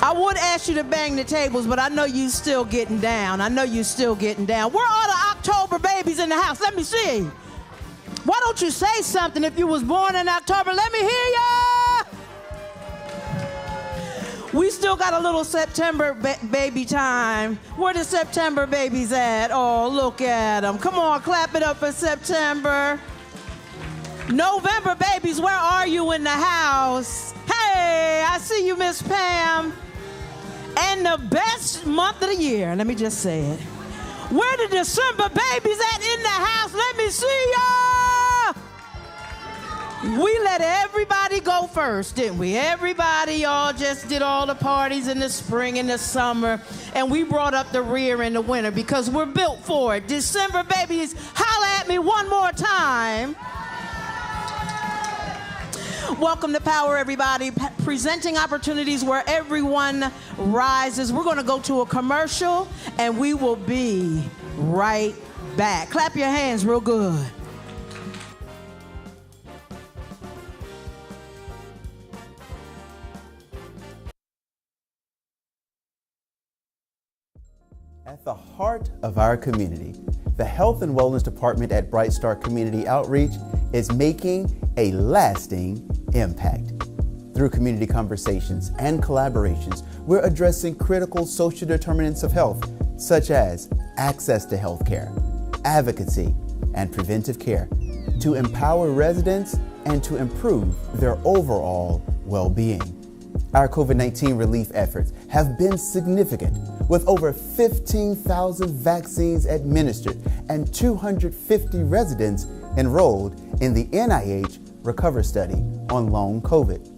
I would ask you to bang the tables, but I know you still getting down. Where are the October babies in the house? Let me see. Why don't you say something if you was born in October? Let me hear ya. We still got a little September baby time. Where the September babies at? Oh, look at them. Come on, clap it up for September. November babies, where are you in the house? Hey, I see you, Miss Pam. And the best month of the year, let me just say it. Where the December babies at in the house? Let me see ya. We let everybody go first, didn't we? Everybody, y'all just did all the parties in the spring and the summer, and we brought up the rear in the winter because we're built for it. December babies, holla at me one more time. Welcome to Power, everybody. Presenting opportunities where everyone rises. We're going to go to a commercial, and we will be right back. Clap your hands real good. At the heart of our community, the Health and Wellness Department at Bright Star Community Outreach is making a lasting impact. Through community conversations and collaborations, we're addressing critical social determinants of health, such as access to health care, advocacy, and preventive care, to empower residents and to improve their overall well-being. Our COVID-19 relief efforts have been significant, with over 15,000 vaccines administered and 250 residents enrolled in the NIH Recover Study on long COVID.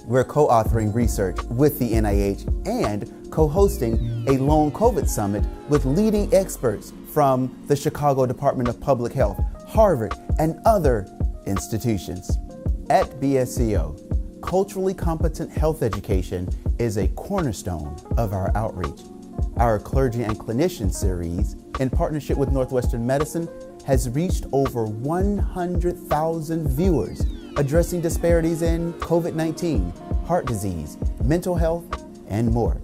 We're co-authoring research with the NIH and co-hosting a long COVID summit with leading experts from the Chicago Department of Public Health, Harvard, and other institutions. At BSCO, culturally competent health education is a cornerstone of our outreach. Our Clergy and Clinician series, in partnership with Northwestern Medicine, has reached over 100,000 viewers, addressing disparities in COVID-19, heart disease, mental health, and more.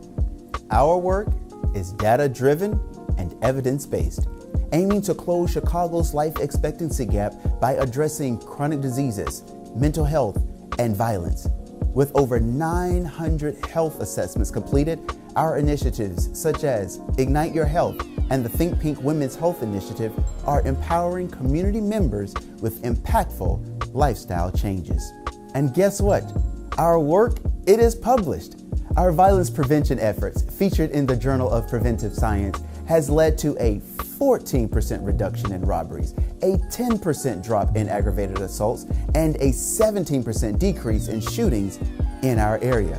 Our work is data-driven and evidence-based, aiming to close Chicago's life expectancy gap by addressing chronic diseases, mental health, and violence. With over 900 health assessments completed, our initiatives such as Ignite Your Health and the Think Pink Women's Health Initiative are empowering community members with impactful lifestyle changes. And guess what? Our work, it is published. Our violence prevention efforts, featured in the Journal of Preventive Science, has led to a 14% reduction in robberies, a 10% drop in aggravated assaults, and a 17% decrease in shootings in our area.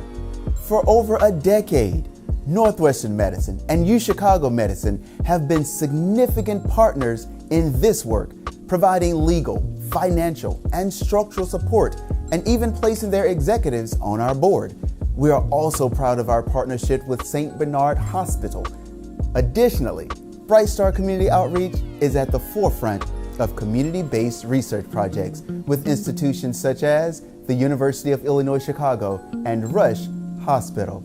For over a decade, Northwestern Medicine and UChicago Medicine have been significant partners in this work, providing legal, financial, and structural support, and even placing their executives on our board. We are also proud of our partnership with St. Bernard Hospital. Additionally, Bright Star Community Outreach is at the forefront of community-based research projects with institutions such as the University of Illinois Chicago and Rush Hospital.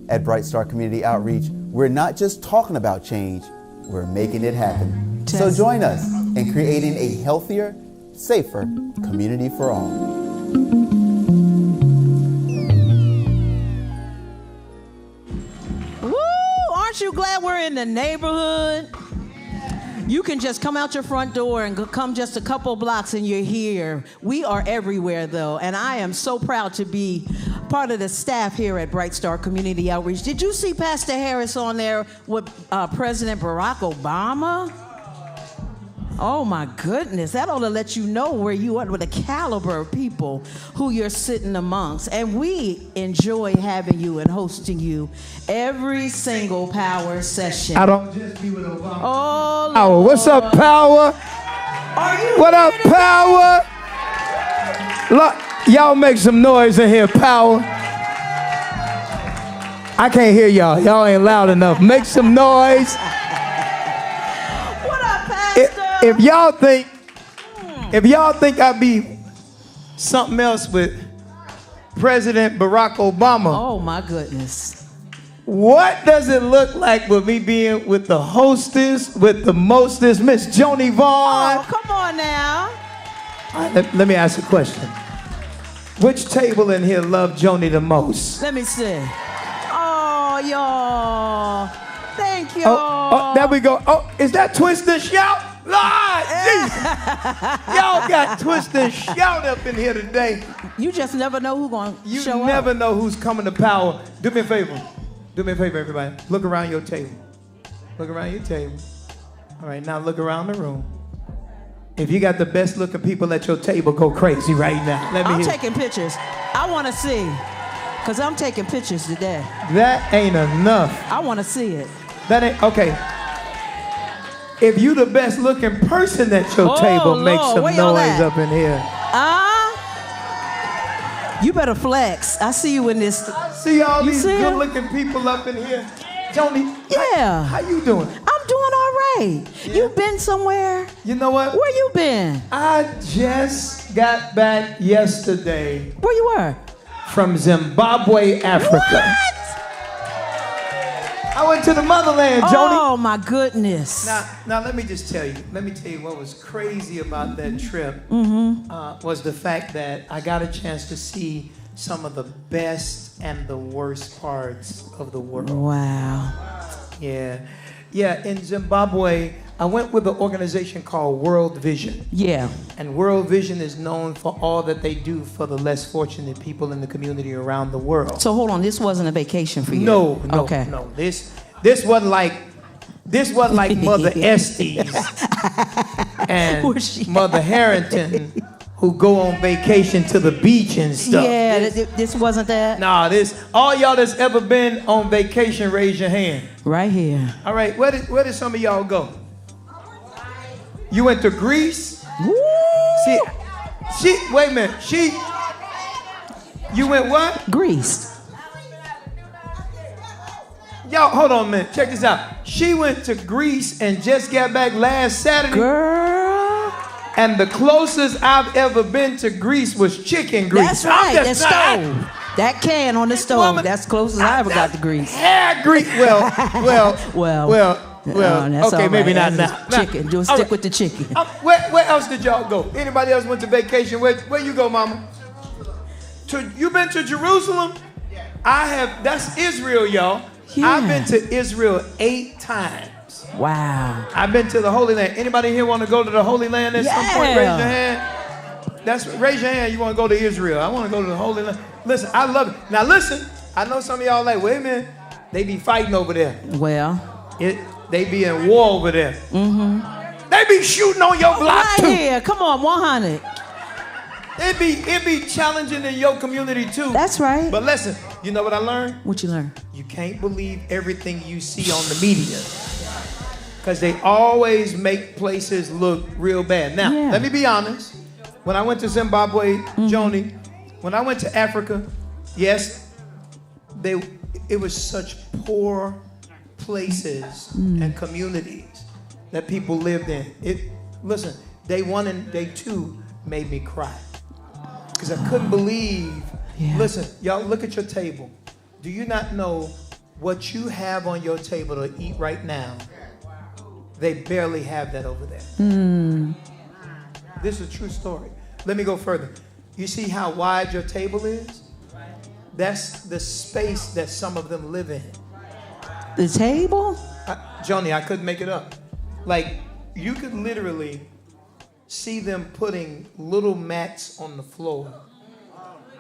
At Bright Star Community Outreach, we're not just talking about change, we're making it happen. So join us in creating a healthier, safer community for all. Woo! Aren't you glad we're in the neighborhood? You can just come out your front door and come just a couple blocks and you're here. We are everywhere, though, and I am so proud to be part of the staff here at Bright Star Community Outreach. Did you see Pastor Harris on there with President Barack Obama? Oh my goodness, that ought to let you know where you are with the caliber of people who you're sitting amongst. And we enjoy having you and hosting you every single Power session. I don't just be with Obama. Oh, Power. Lord. What's up, Power? What up, Power? Y'all make some noise in here, Power. I can't hear y'all. Y'all ain't loud enough. Make some noise. What up, Pastor? If y'all think I be something else with President Barack Obama, Oh my goodness. What does it look like with me being with the hostess, with the mostest, Miss Joni Vaughn? Oh, come on now. All right, let me ask a question. Which table in here loved Joni the most? Let me see. Oh, y'all. Thank you. Oh, there we go. Oh, is that Twist and Shout? Lord, Jesus. Y'all got Twist and Shout up in here today. You just never know who's going to show up. You never know who's coming to power. Do me a favor. Do me a favor, everybody. Look around your table. Look around your table. All right, now look around the room. If you got the best looking people at your table, go crazy right now. Let me I'm hear. taking pictures. I want to see. Because I'm taking pictures today. That ain't enough. I want to see it. That ain't, okay. If you the best looking person at your table, Lord, make some where y'all noise at? up in here. You better flex. I see you in this. See all You these see 'em? good looking people up in here. Joni, Yeah. how you doing? I'm doing all right. Yeah. You been somewhere? You know what? Where you been? I just got back yesterday Where you were? from Zimbabwe, Africa. What? I went to the motherland, Joni. Oh my goodness. Now let me just tell you. Let me tell you what was crazy about that trip was the fact that I got a chance to see some of the best and the worst parts of the world. Wow. Yeah. In Zimbabwe, I went with an organization called World Vision. Yeah. And World Vision is known for all that they do for the less fortunate people in the community around the world. So hold on, this wasn't a vacation for you? No. Okay. No. This wasn't like Mother Estes and Mother Harrington who go on vacation to the beach and stuff. Yeah, this wasn't that? Nah, all y'all that's ever been on vacation, raise your hand. Right here. All right, where did some of y'all go? You went to Greece? Woo! Wait a minute. You went what? Greece. Y'all, hold on a minute. Check this out. She went to Greece and just got back last Saturday. Girl. And the closest I've ever been to Greece was chicken grease. That's right, that stove. That can on the stove. Woman, That's closest I ever got to Greece. Hair grease. Well. That's okay, all maybe right. not That's now. Chicken. Just All stick right. with the chicken. Where else did y'all go? Anybody else went to vacation? Where you go, mama? You been to Jerusalem? I have. That's Israel, y'all. Yeah. I've been to Israel 8 times. Wow. I've been to the Holy Land. Anybody here want to go to the Holy Land at some point? Raise your hand. Raise your hand. You want to go to Israel? I want to go to the Holy Land. Listen, I love it. Now listen. I know some of y'all like, wait a minute. They be fighting over there. Well. They be in war over there. Mm-hmm. They be shooting on your block right too. Here. Come on, 100. It be challenging in your community too. That's right. But listen, you know what I learned? What you learn? You can't believe everything you see on the media. Because they always make places look real bad. Now, let me be honest. When I went to Zimbabwe, Joni, when I went to Africa, yes, it was such poor places and communities that people lived in. Listen, day 1 and day 2 made me cry. Because I couldn't believe. Listen, y'all, look at your table. Do you not know what you have on your table to eat right now? They barely have that over there. This is a true story. Let me go further. You see how wide your table is? That's the space that some of them live in. The table? Joni, I couldn't make it up. Like, you could literally see them putting little mats on the floor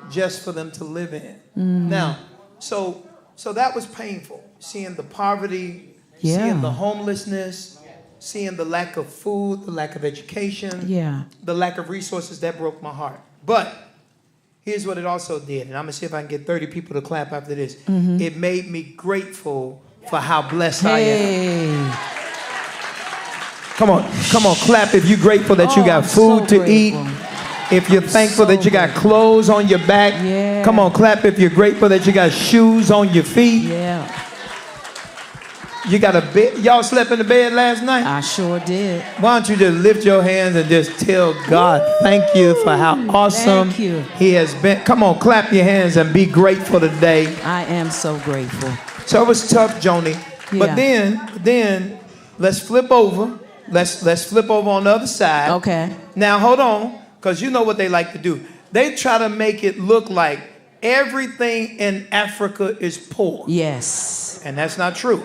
just for them to live in. Now, so that was painful. Seeing the poverty, seeing the homelessness, seeing the lack of food, the lack of education, the lack of resources, that broke my heart. But here's what it also did, and I'm gonna see if I can get 30 people to clap after this. It made me grateful for how blessed I am. Come on, clap if you're grateful that you got food to eat. If you're thankful that you got clothes on your back. Come on, clap if you're grateful that you got shoes on your feet. You got a bed. Y'all slept in the bed last night? I sure did. Why don't you just lift your hands and just tell God thank you for how awesome He has been. Come on, clap your hands and be grateful today. I am so grateful. So it was tough, Joni. But then let's flip over. Let's flip over on the other side. Okay. Now hold on, because you know what they like to do. They try to make it look like everything in Africa is poor. Yes. And that's not true.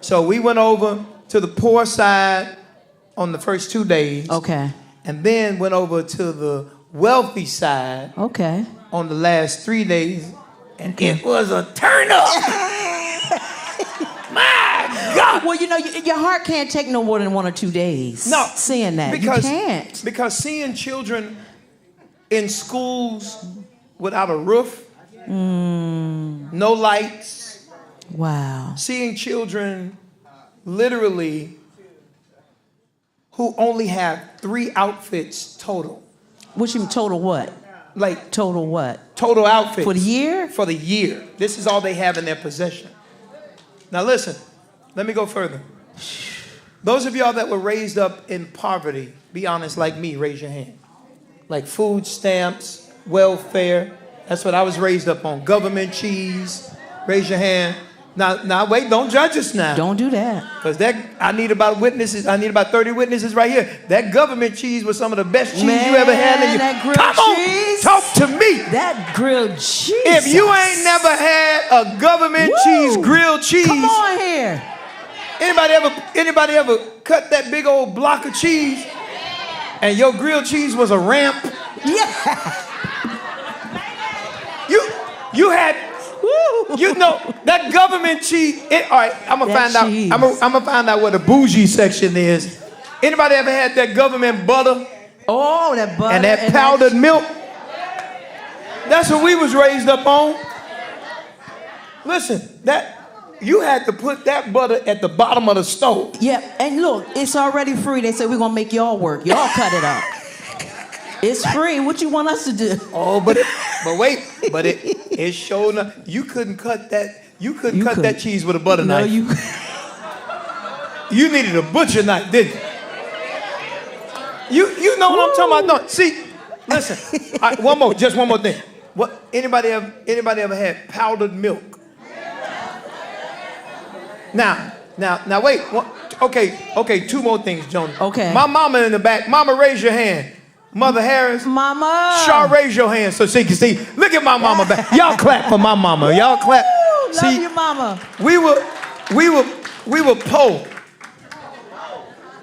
So we went over to the poor side on the first 2 days. Okay. And then went over to the wealthy side. Okay. On the last 3 days. And it was a turn up. My God. Well, you know, your heart can't take no more than 1 or 2 days. No. Seeing that. Because, you can't. Because seeing children in schools without a roof, no lights. Wow. Seeing children literally who only have 3 outfits total. What you mean total what? Like total what? Total outfits. For the year? For the year. This is all they have in their possession. Now listen, let me go further. Those of y'all that were raised up in poverty, be honest like me, raise your hand. Like food stamps, welfare. That's what I was raised up on. Government cheese. Raise your hand. Now wait, don't judge us now. Don't do that. Because I need about 30 witnesses right here. That government cheese was some of the best cheese you ever had in your that grilled Come on, cheese. talk to me. That grilled cheese. If you ain't never had a government cheese, grilled cheese. Come on here. Anybody ever cut that big old block of cheese and your grilled cheese was a ramp? Yeah. You had, you know, that government cheese. All right, I'm gonna find out. I'm gonna find out what the bougie section is. Anybody ever had that government butter? Oh, that butter and that powdered milk. That's what we was raised up on. Listen, you had to put that butter at the bottom of the stove. Yeah, and look, it's already free. They said we're gonna make y'all work. Y'all cut it up. It's free. What you want us to do? Oh, but it showed up. You couldn't cut that. You couldn't cut that cheese with a butter knife. You needed a butcher knife, didn't you? You know what I'm talking about? No, see, listen. Just one more thing. What? Anybody ever had powdered milk? Now, wait. Okay. 2 more things, Joni. Okay. My mama in the back. Mama, raise your hand. Mother Harris. Mama. Shaw, raise your hand so she can see. Look at my mama back. Y'all clap for my mama. Y'all clap. Love you, mama. We were poor.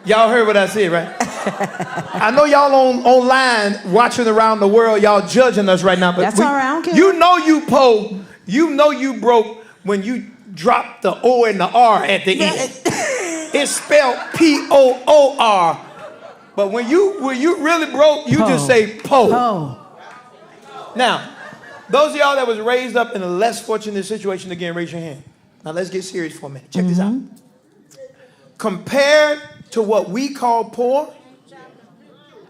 Y'all heard what I said, right? I know y'all online watching around the world. Y'all judging us right now, but that's all right. I don't care. You know you poor. You know you broke when you drop the O and the R at the end. It's spelled P-O.W.E.R. But when you really broke, you just say po. Now, those of y'all that was raised up in a less fortunate situation, again, raise your hand. Now let's get serious for a minute. Check this out. Compared to what we call poor,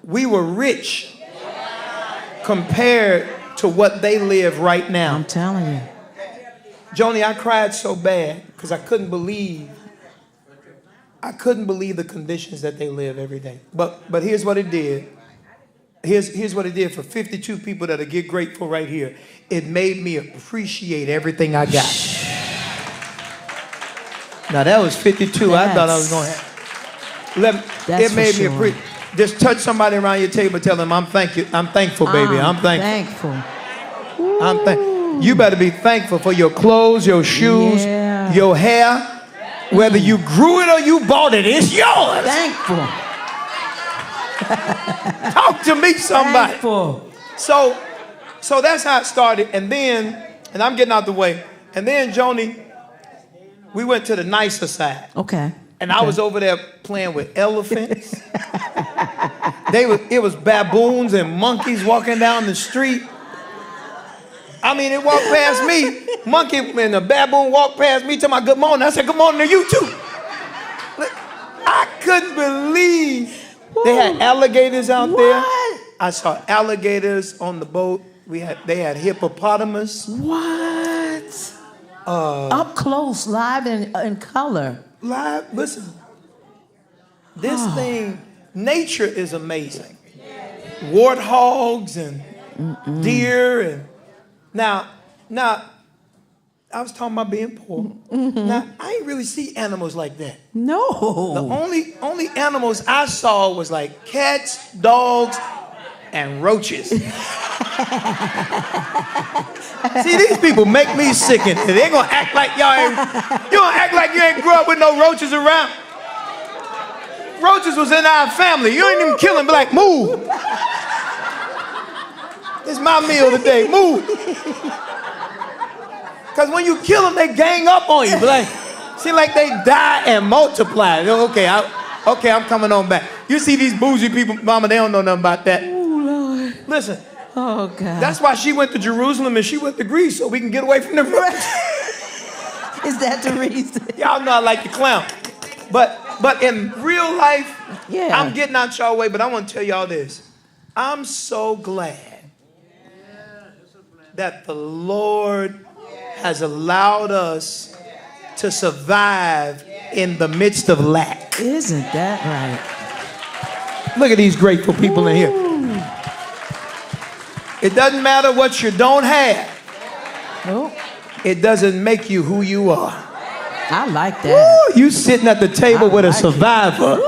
we were rich compared to what they live right now. I'm telling you. Joni, I cried so bad because I couldn't believe the conditions that they live every day. But here's what it did. Here's what it did for 52 people that'll get grateful right here. It made me appreciate everything I got. Now that was 52. I thought I was going to have. It made me appreciate. Just touch somebody around your table, tell them I'm thankful, baby. I'm thankful. I'm thankful. You better be thankful for your clothes, your shoes, your hair. Whether you grew it or you bought it, it's yours. Thankful. Talk to me, somebody. Thankful. So that's how it started. And I'm getting out the way. And then, Joni, we went to the nicer side. Okay. And I was over there playing with elephants. It was baboons and monkeys walking down the street. I mean, it walked past me. Monkey and the baboon walked past me, tell my good morning. I said, good morning to you too. I couldn't believe they had alligators out there. I saw alligators on the boat. They had hippopotamus. What? Up close, live in color. Live, listen. This thing, nature is amazing. Warthogs and deer and now, I was talking about being poor. Now, I ain't really see animals like that. No. The only animals I saw was like cats, dogs, and roaches. See, these people make me sickened. They're gonna act like you gonna act like you ain't grew up with no roaches around. Roaches was in our family. You ain't even kill them, be like, move. This is my meal today, move. Because when you kill them, they gang up on you. But like, seem like they die and multiply. Okay, I'm coming on back. You see these bougie people, mama, they don't know nothing about that. Oh, Lord. Listen. Oh, God. That's why she went to Jerusalem and she went to Greece, so we can get away from them. Is that the reason? Y'all know I like to clown. But in real life, yeah. I'm getting out y'all way, but I want to tell y'all this. I'm so glad that the Lord has allowed us to survive in the midst of lack. Isn't that right? Look at these grateful people in here. It doesn't matter what you don't have. Nope. It doesn't make you who you are. I like that. Woo, you sitting at the table with a survivor.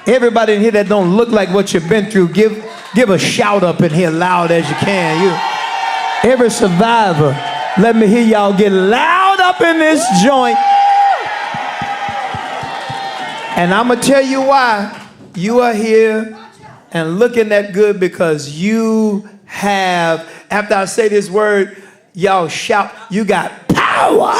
Everybody in here that don't look like what you've been through, give a shout up in here loud as you can. Every survivor, let me hear y'all get loud up in this joint. And I'm going to tell you why you are here and looking that good, because you have, after I say this word, y'all shout, you got power.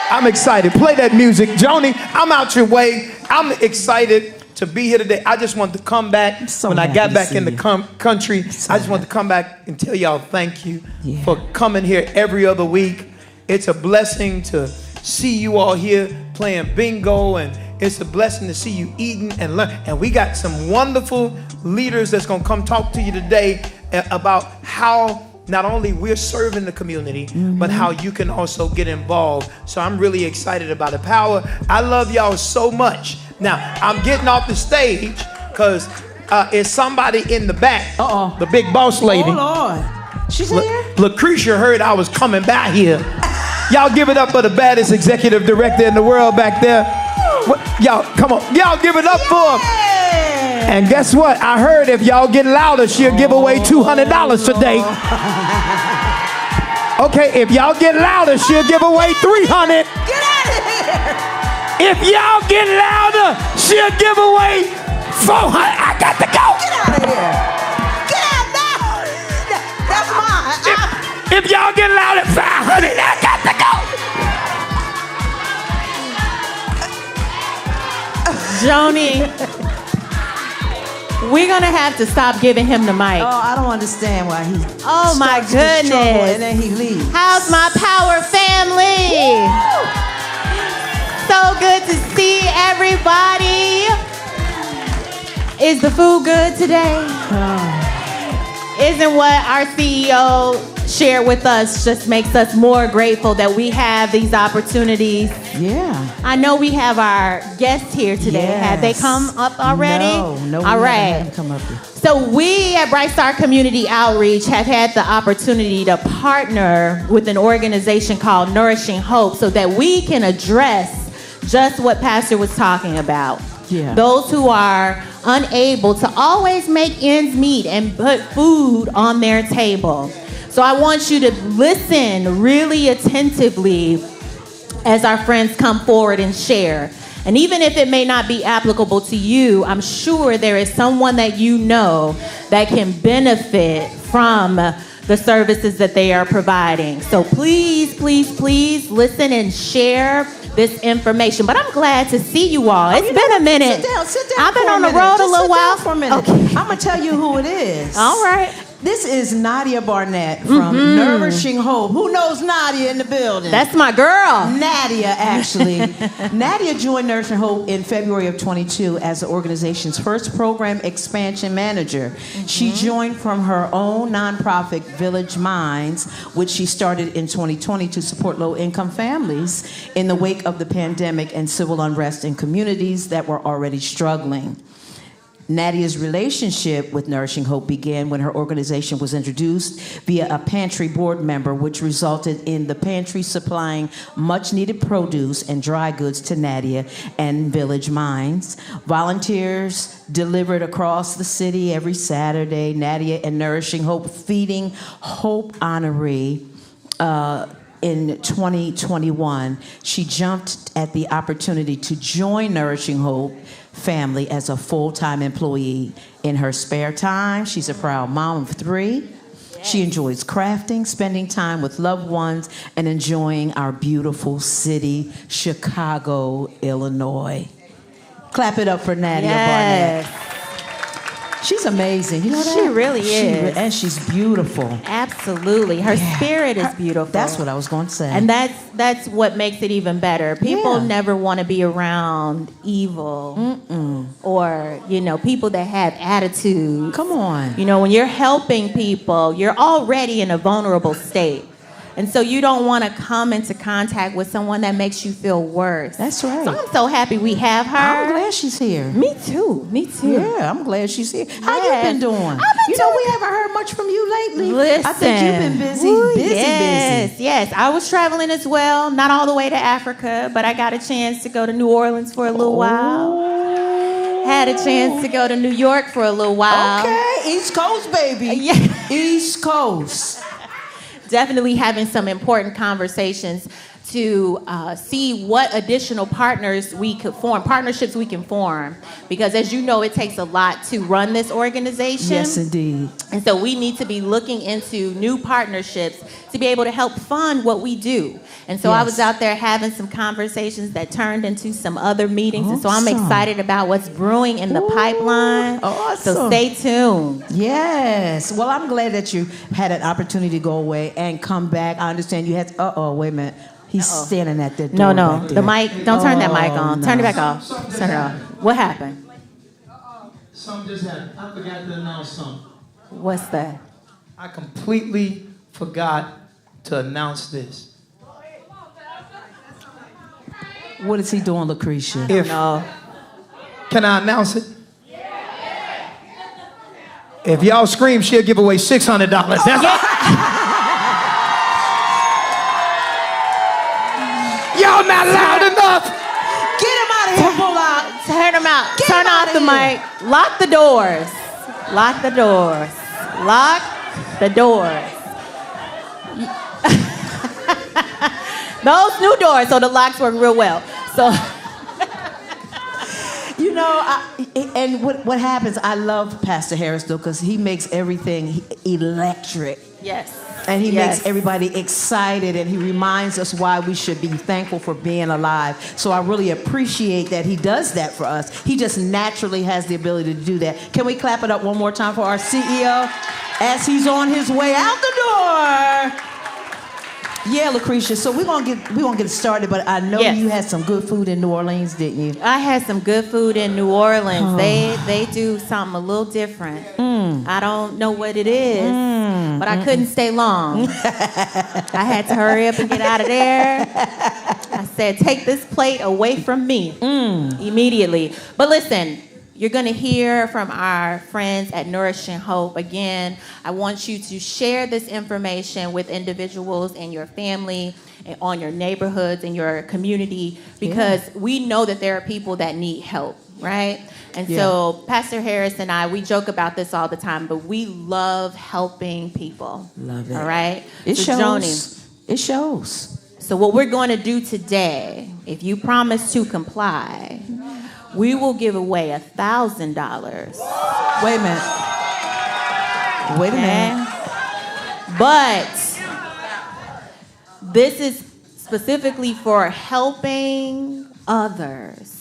I'm excited. Play that music. Joni, I'm out your way. I'm excited to be here today. I just want to come back. When I got back in the country, I just want to come back and tell y'all thank you for coming here every other week. It's a blessing to see you all here playing bingo, and it's a blessing to see you eating and learn. And we got some wonderful leaders that's going to come talk to you today about how not only we're serving the community, but how you can also get involved. So I'm really excited about it. Power, I love y'all so much. Now, I'm getting off the stage because it's somebody in the back, the big boss lady. Oh, Lord. She's here? Lucretia heard I was coming by here. Y'all give it up for the baddest executive director in the world back there. Y'all, come on. Y'all give it up for him. And guess what? I heard if y'all get louder, she'll give away $200 today. Okay, if y'all get louder, she'll give away $300. Get out of here. If y'all get louder, she'll give away $400. I got to go. Get out of here. Get out now. That's mine. If y'all get louder, $500. I got to go. Joni, we're gonna have to stop giving him the mic. Oh, I don't understand why he. Oh my goodness! And then he leaves. How's my power family? Woo! So good to see everybody. Is the food good today? Isn't what our CEO shared with us just makes us more grateful that we have these opportunities? Yeah. I know we have our guests here today. Yes. Have they come up already? No. All right. Haven't come up here. So we at Bright Star Community Outreach have had the opportunity to partner with an organization called Nourishing Hope so that we can address just what Pastor was talking about. Yeah. Those who are unable to always make ends meet and put food on their table. So I want you to listen really attentively as our friends come forward and share. And even if it may not be applicable to you, I'm sure there is someone that you know that can benefit from the services that they are providing. So please, please, please listen and share this information. But I'm glad to see you all. It's been a minute. Sit down. I've been on the road a little while. For a minute. Okay. I'm gonna tell you who it is. All right. This is Nadia Barnett from Nourishing Hope. Who knows Nadia in the building? That's my girl. Nadia, actually. Nadia joined Nourishing Hope in February of 22 as the organization's first program expansion manager. She joined from her own nonprofit, Village Minds, which she started in 2020 to support low-income families in the wake of the pandemic and civil unrest in communities that were already struggling. Nadia's relationship with Nourishing Hope began when her organization was introduced via a pantry board member, which resulted in the pantry supplying much-needed produce and dry goods to Nadia and village mines. Volunteers delivered across the city every Saturday. Nadia and Nourishing Hope feeding Hope Honoree. In 2021, she jumped at the opportunity to join Nourishing Hope family as a full-time employee. In her spare time, she's a proud mom of 3. Yes. She enjoys crafting, spending time with loved ones, and enjoying our beautiful city, Chicago, Illinois. Clap it up for Nadia Barnett. She's amazing. You know that? She really is. And she's beautiful. Absolutely. Her spirit is beautiful. That's what I was going to say. And that's what makes it even better. People never want to be around evil or, people that have attitude. Come on. When you're helping people, you're already in a vulnerable state. And so you don't want to come into contact with someone that makes you feel worse. That's right. So I'm so happy we have her. I'm glad she's here. Me too. Yeah, I'm glad she's here. How you been doing? I've been doing. We haven't heard much from you lately. Listen. I think you've been busy. Busy. Yes. I was traveling as well. Not all the way to Africa, but I got a chance to go to New Orleans for a little while. Had a chance to go to New York for a little while. Okay, East Coast, baby. Yeah. East Coast. Definitely having some important conversations to see what additional partnerships we can form. Because as you know, it takes a lot to run this organization. Yes, indeed. And so we need to be looking into new partnerships to be able to help fund what we do. And so I was out there having some conversations that turned into some other meetings. And so I'm excited about what's brewing in the pipeline. Awesome. So stay tuned. Yes. Well, I'm glad that you had an opportunity to go away and come back. I understand you had wait a minute. He's standing at the door. No. Back there. The mic, don't turn that mic on. No. Turn it back off. Turn it off. What happened? Something just happened. I forgot to announce something. What's that? I completely forgot to announce this. What is he doing, Lucretia? Can I announce it? If y'all scream, she'll give away $600. That's y'all not loud enough. Get him out of here, pull out. Turn him out. Get Turn him off the mic. Lock the doors. Lock the doors. Lock the doors. Those new doors, so the locks work real well. So, and what happens, I love Pastor Harris, though, because he makes everything electric. yes. And he makes everybody excited, and he reminds us why we should be thankful for being alive. So I really appreciate that he does that for us. He just naturally has the ability to do that. Can we clap it up one more time for our CEO as he's on his way out the door? Yeah, Lucretia. So we're gonna get started, but I know you had some good food in New Orleans, didn't you? I had some good food in New Orleans. They do something a little different. I don't know what it is, but I couldn't stay long. I had to hurry up and get out of there. I said, take this plate away from me immediately. But listen, you're going to hear from our friends at Nourishing Hope. Again, I want you to share this information with individuals in your family, and on your neighborhoods, in your community, because we know that there are people that need help, right? And so Pastor Harris and I, we joke about this all the time, but we love helping people. Love it. All right? It so shows. Joni, it shows. So what we're going to do today, if you promise to comply, we will give away $1,000. Wait a minute. Wait a minute. But this is specifically for helping others.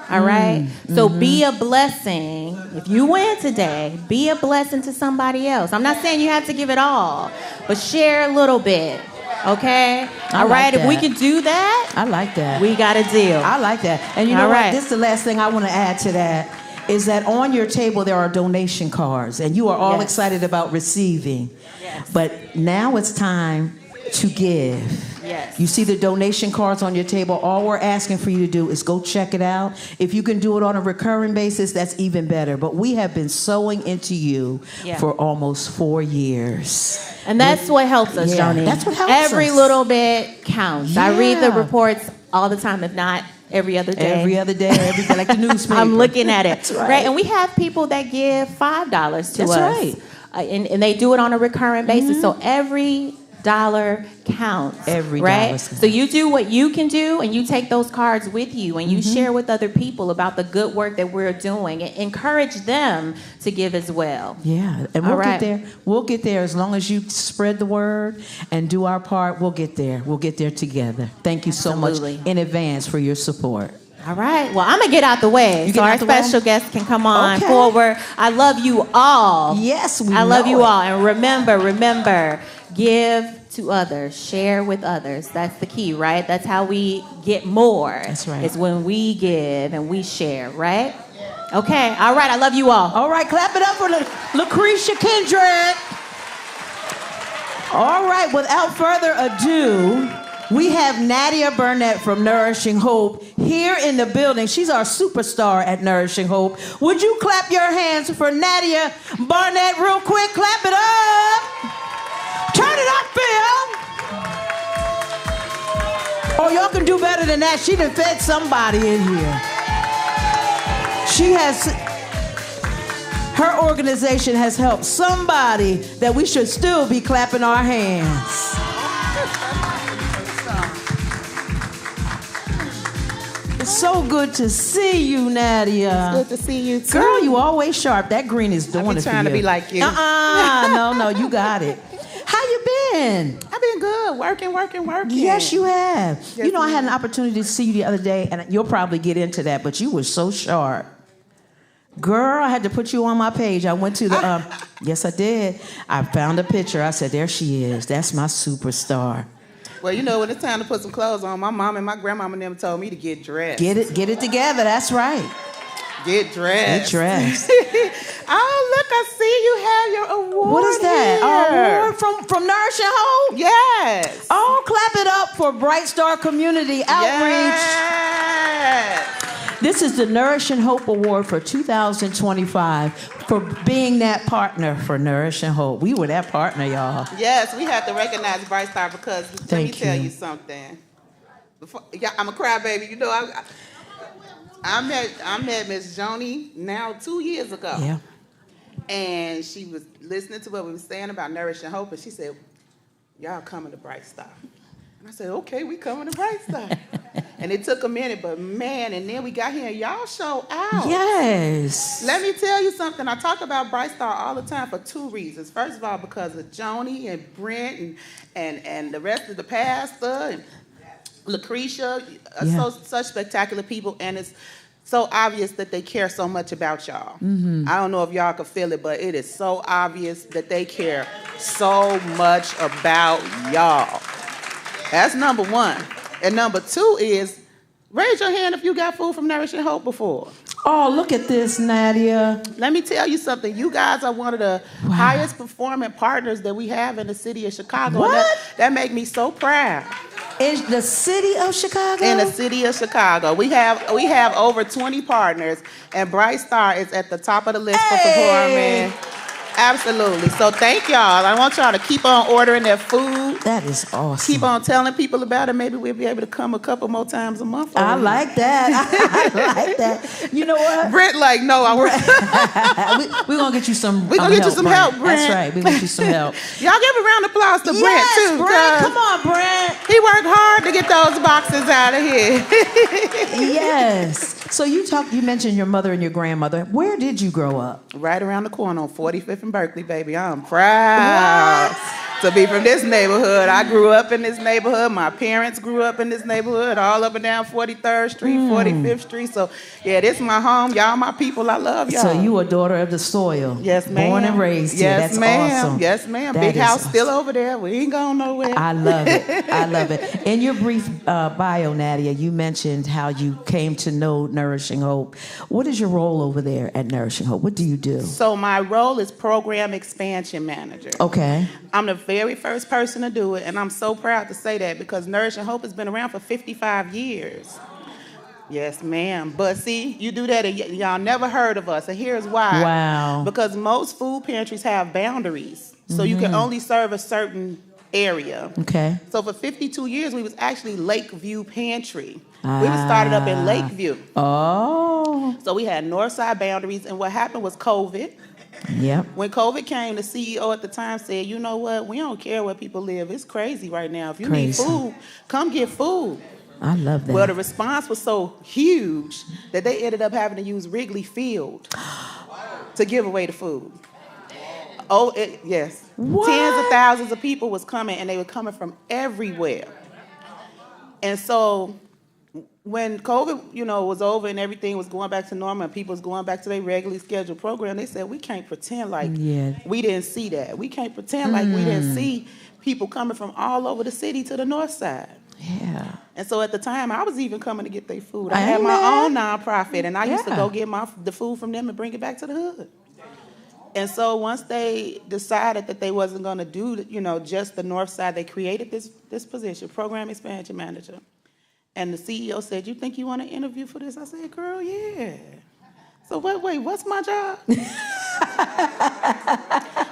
All right? So be a blessing. If you win today, be a blessing to somebody else. I'm not saying you have to give it all, but share a little bit. Okay? All right, if we can do that, I like that. We got a deal. I like that. And you know what? This is the last thing I want to add to that, is that on your table there are donation cards, and you are all excited about receiving. Yes. But now it's time to give. Yes. You see the donation cards on your table. All we're asking for you to do is go check it out. If you can do it on a recurring basis, that's even better. But we have been sowing into you for almost 4 years. And that's what helps us, Joni. That's what helps Every us. little bit counts. Yeah. I read the reports all the time, if not every other day. Every other day, every day, like the newspaper. I'm looking at it. That's right. And we have people that give $5 to us. That's right. And they do it on a recurring basis. So every dollar counts. Every right? dollar counts. So you do what you can do, and you take those cards with you, and you share with other people about the good work that we're doing, and encourage them to give as well. Yeah, and we'll get there. We'll get there as long as you spread the word and do our part. We'll get there. We'll get there together. Thank you so much in advance for your support. All right. Well, I'm going to get out the way so our special guests can come on forward. I love you all. Yes, I love you all. And remember, give to others. Share with others. That's the key, right? That's how we get more. That's right. It's when we give and we share, right? Okay. All right. I love you all. All right. Clap it up for Lucretia Kendrick. All right. Without further ado, we have Nadia Burnett from Nourishing Hope here in the building. She's our superstar at Nourishing Hope. Would you clap your hands for Nadia Burnett real quick? Clap it up. Turn it up, Phil. Oh, y'all can do better than that. She done fed somebody in here. Her organization has helped somebody that we should still be clapping our hands. So good to see you, Nadia. It's good to see you, too. Girl, you always sharp. That green is doing it for you. I'm trying to be like you. No, you got it. How you been? I've been good. Working. Yes, you have. Yes, you know, I had an opportunity to see you the other day, and you'll probably get into that, but you were so sharp. Girl, I had to put you on my page. I went to the, yes, I did. I found a picture. I said, there she is. That's my superstar. Well, you know, when it's time to put some clothes on, my mom and my grandmama never told me to get dressed. Get it together. That's right. Get dressed. Get dressed. Oh, look, I see you have your award. What is that? Here. Award from Nourishing Hope? Yes. Oh, clap it up for Bright Star Community Outreach. Yes. This is the Nourishing Hope Award for 2025 for being that partner for Nourishing Hope. We were that partner, y'all. Yes, we have to recognize Bright Star because let me tell you something. I'm a crybaby. You know, I met Miss Joni now 2 years ago. Yeah. And she was listening to what we were saying about Nourishing Hope, and she said, y'all coming to Bright Star. And I said, okay, we coming to Bright Star. And it took a minute, but man, and then we got here and y'all show out. Yes. Let me tell you something. I talk about Bright Star all the time for 2 reasons. First of all, because of Joni and Brent and the rest of the pastor and Lucretia, such spectacular people, and it's so obvious that they care so much about y'all. Mm-hmm. I don't know if y'all can feel it, but it is so obvious that they care so much about y'all. That's number 1. And number 2 is, raise your hand if you got food from Nourishing Hope before. Oh, look at this, Nadia. Let me tell you something. You guys are one of the highest performing partners that we have in the city of Chicago. What? That make me so proud. In the city of Chicago? In the city of Chicago. We have over 20 partners, and Bright Star is at the top of the list for performing. Absolutely. So thank y'all. I want y'all to keep on ordering their food. That is awesome. Keep on telling people about it. Maybe we'll be able to come a couple more times a month. I like that. I like that. You know what? Brent, like, no, we're going to get you some We're going to get you some help, Brent. That's right. We're going to get you some help. Y'all give a round of applause to Brent, too. Brent. Come on, Brent. He worked hard to get those boxes out of here. Yes. So you mentioned your mother and your grandmother. Where did you grow up? Right around the corner on 45th and Berkeley, baby. I'm proud to be from this neighborhood. I grew up in this neighborhood. My parents grew up in this neighborhood, all up and down 43rd Street, 45th Street. So, yeah, this is my home. Y'all my people. I love y'all. So you a daughter of the soil. Yes, ma'am. Born and raised here. Yes, That's ma'am. awesome. Yes, ma'am. That Big house awesome. still over there. We ain't going nowhere. I love it. I love it. In your brief bio, Nadia, you mentioned how you came to know Nourishing Hope. What is your role over there at Nourishing Hope? What do you do? So my role is program expansion manager. Okay. I'm the very first person to do it, and I'm so proud to say that because Nourish and Hope has been around for 55 years. Yes, ma'am. But see, you do that and y'all never heard of us, and here's why. Wow. Because most food pantries have boundaries, so you can only serve a certain area. Okay. So for 52 years, we was actually Lakeview Pantry. We was started up in Lakeview. Oh. So we had north side boundaries, and what happened was COVID. Yep. When COVID came, the CEO at the time said, you know what, we don't care where people live. It's crazy right now. If you need food, come get food. I love that. Well, the response was so huge that they ended up having to use Wrigley Field to give away the food. Oh, yes. What? Tens of thousands of people was coming, and they were coming from everywhere. And so when COVID, was over and everything was going back to normal and people was going back to their regularly scheduled program, they said, we can't pretend like we didn't see that. We can't pretend like we didn't see people coming from all over the city to the north side. Yeah. And so at the time, I was even coming to get their food. I had my own nonprofit, and I used to go get the food from them and bring it back to the hood. And so once they decided that they wasn't going to do, just the north side, they created this position, program expansion manager. And the CEO said, you think you want to interview for this? I said, girl, yeah. So wait, what's my job?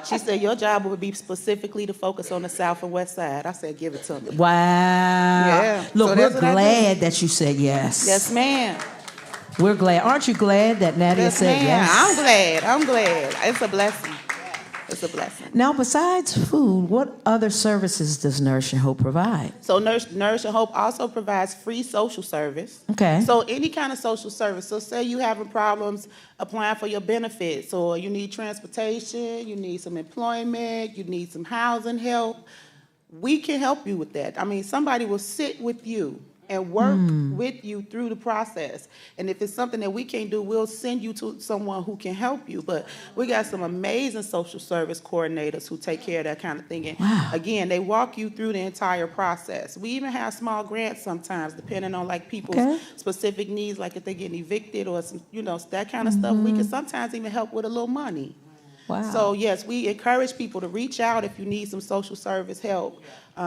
She said, your job would be specifically to focus on the south and west side. I said, give it to me. Wow. Yeah. Look, So we're glad that you said yes. Yes, ma'am. We're glad. Aren't you glad that Nadia said yes? I'm glad. It's a blessing. It's a blessing. Now, besides food, what other services does Nourish and Hope provide? So Nourish and Hope also provides free social service. Okay. So any kind of social service. So say you having problems applying for your benefits, or you need transportation, you need some employment, you need some housing help. We can help you with that. I mean, somebody will sit with you and work with you through the process. And if it's something that we can't do, we'll send you to someone who can help you. But we got some amazing social service coordinators who take care of that kind of thing. And again, they walk you through the entire process. We even have small grants sometimes, depending on like people's specific needs, like if they're getting evicted or some, that kind of stuff. We can sometimes even help with a little money. Wow. So yes, we encourage people to reach out if you need some social service help,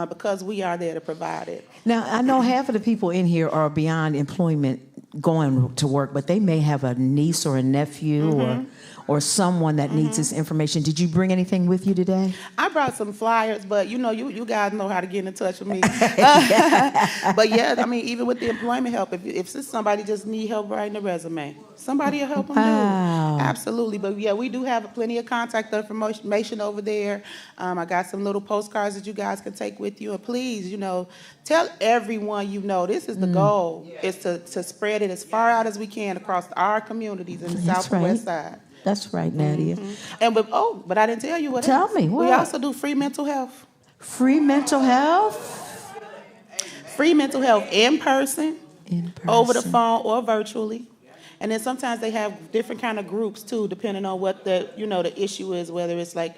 because we are there to provide it. Now, I know half of the people in here are beyond employment going to work, but they may have a niece or a nephew or someone that needs this information. Did you bring anything with you today? I brought some flyers, but you guys know how to get in touch with me. But yeah, I mean, even with the employment help, if somebody just need help writing a resume, somebody will help them do. Absolutely. But yeah, we do have plenty of contact information over there. I got some little postcards that you guys can take with you. And please, tell everyone this is the goal, is to spread it as far out as we can across our communities in the south and west side. That's right, Nadia. And but I didn't tell you what Tell else. me, what? We also do free mental health. Free mental health? Free mental health in person, over the phone, or virtually. And then sometimes they have different kind of groups too, depending on what the issue is, whether it's like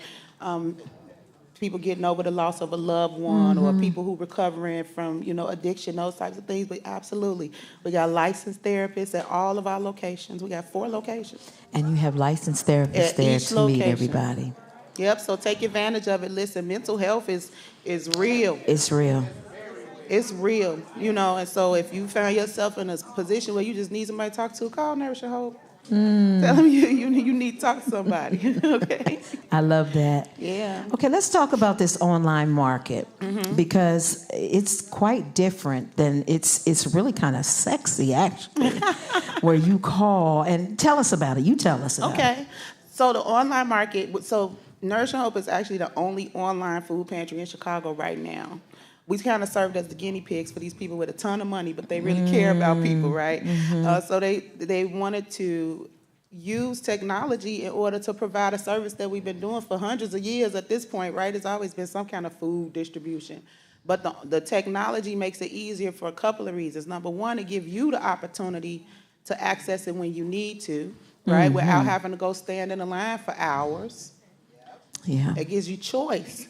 people getting over the loss of a loved one, or people who recovering from, addiction, those types of things. But absolutely, we got licensed therapists at all of our locations. We got 4 locations. And you have licensed therapists at there each to location. meet everybody. Yep, so take advantage of it. Listen, mental health is real. It's real. It's real, and so if you find yourself in a position where you just need somebody to talk to, call Nourish and Hope. Tell them you need to talk to somebody, okay? I love that. Yeah. Okay, let's talk about this online market, because it's quite different than, it's really kind of sexy, actually, where you call, and tell us about it. You tell us about it. Okay, so the online market, so Nourish and Hope is actually the only online food pantry in Chicago right now. We kind of served as the guinea pigs for these people with a ton of money, but they really care about people, right? So they wanted to use technology in order to provide a service that we've been doing for hundreds of years at this point, right? It's always been some kind of food distribution. But the technology makes it easier for a couple of reasons. Number one, it gives you the opportunity to access it when you need to, right? Without having to go stand in a line for hours. Yeah. It gives you choice.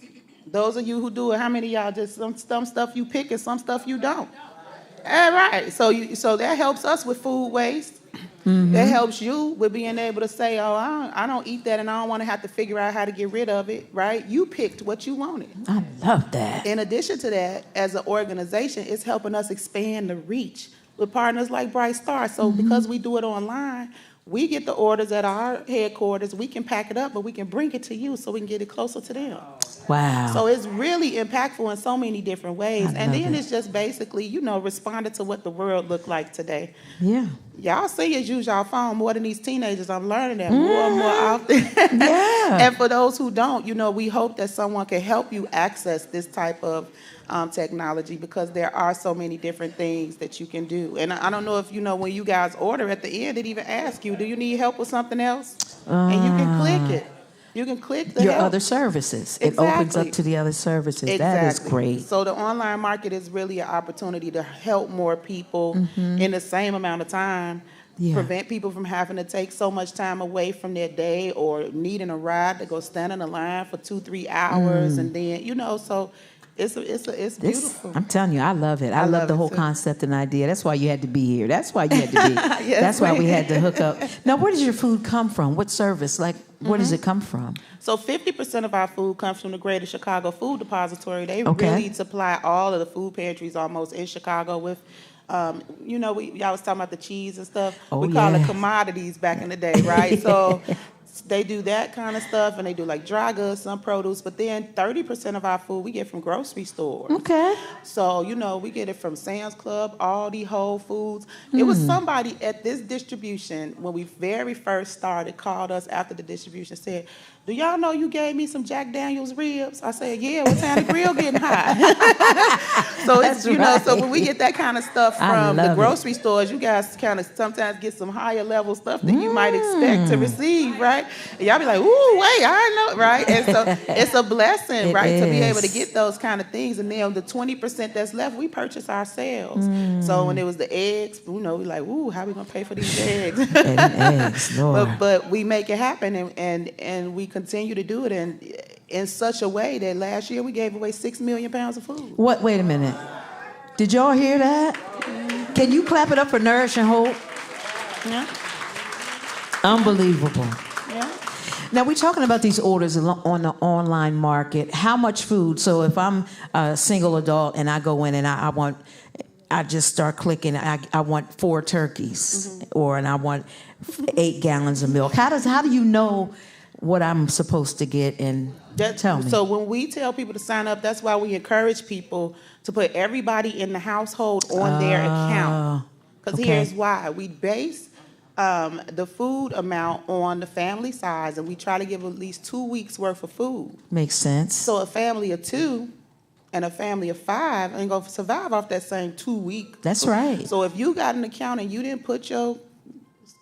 Those of you who do it, how many of y'all just some stuff you pick and some stuff you don't? All right. So that helps us with food waste. That helps you with being able to say, oh, I don't eat that and I don't want to have to figure out how to get rid of it, right? You picked what you wanted. I love that. In addition to that, as an organization, it's helping us expand the reach with partners like Bright Star. So because we do it online, we get the orders at our headquarters. We can pack it up, but we can bring it to you so we can get it closer to them. Wow. So it's really impactful in so many different ways. And then it's just basically, responding to what the world look like today. Yeah. Y'all seniors use y'all phone more than these teenagers. I'm learning that more and more often. Yeah. And for those who don't, we hope that someone can help you access this type of technology, because there are so many different things that you can do. And I don't know if when you guys order at the end, it even asks you, do you need help with something else? And you can click it. You can click the your help. other services. Exactly. It opens up to the other services. Exactly. That is great. So the online market is really an opportunity to help more people in the same amount of time. Yeah. Prevent people from having to take so much time away from their day or needing a ride to go stand in a line for 2-3 hours, and then so it's beautiful. I'm telling you, I love it. I love the whole concept and idea. That's why you had to be here. That's why you had to be. Yes, that's why we had to hook up. Now, where does your food come from? What service? Like, where does it come from? So 50% of our food comes from the Greater Chicago Food Depository. They really supply all of the food pantries almost in Chicago with. Y'all was talking about the cheese and stuff. We call it commodities back in the day, right? So they do that kind of stuff, and they do like dry goods, some produce, but then 30% of our food we get from grocery stores. Okay. So, we get it from Sam's Club, Aldi, Whole Foods. It was somebody at this distribution, when we very first started, called us after the distribution, said, do y'all know you gave me some Jack Daniels ribs? I said, yeah, what time the grill getting hot? So it's, so when we get that kind of stuff from the grocery stores, you guys kind of sometimes get some higher level stuff that you might expect to receive, right? And y'all be like, ooh, wait, I know, right? And so it's a blessing, right, to be able to get those kind of things. And then the 20% that's left, we purchase ourselves. So when it was the eggs, we like, ooh, how we gonna pay for these eggs? And eggs, Lord. But we make it happen, and we continue to do it in such a way that last year we gave away 6 million pounds of food. What? Wait a minute. Did y'all hear that? Can you clap it up for Nourish and Hope? Yeah. Unbelievable. Yeah. Now, we're talking about these orders on the online market. How much food? So if I'm a single adult and I go in and I just start clicking, I want 4 turkeys, and I want 8 gallons of milk. How do you know what I'm supposed to get? And tell me. So when we tell people to sign up, that's why we encourage people to put everybody in the household on their account. Because here's why. We base the food amount on the family size, and we try to give at least 2 weeks worth of food. Makes sense. So a family of 2 and a family of 5 ain't gonna survive off that same 2 week. That's right. So if you got an account and you didn't put your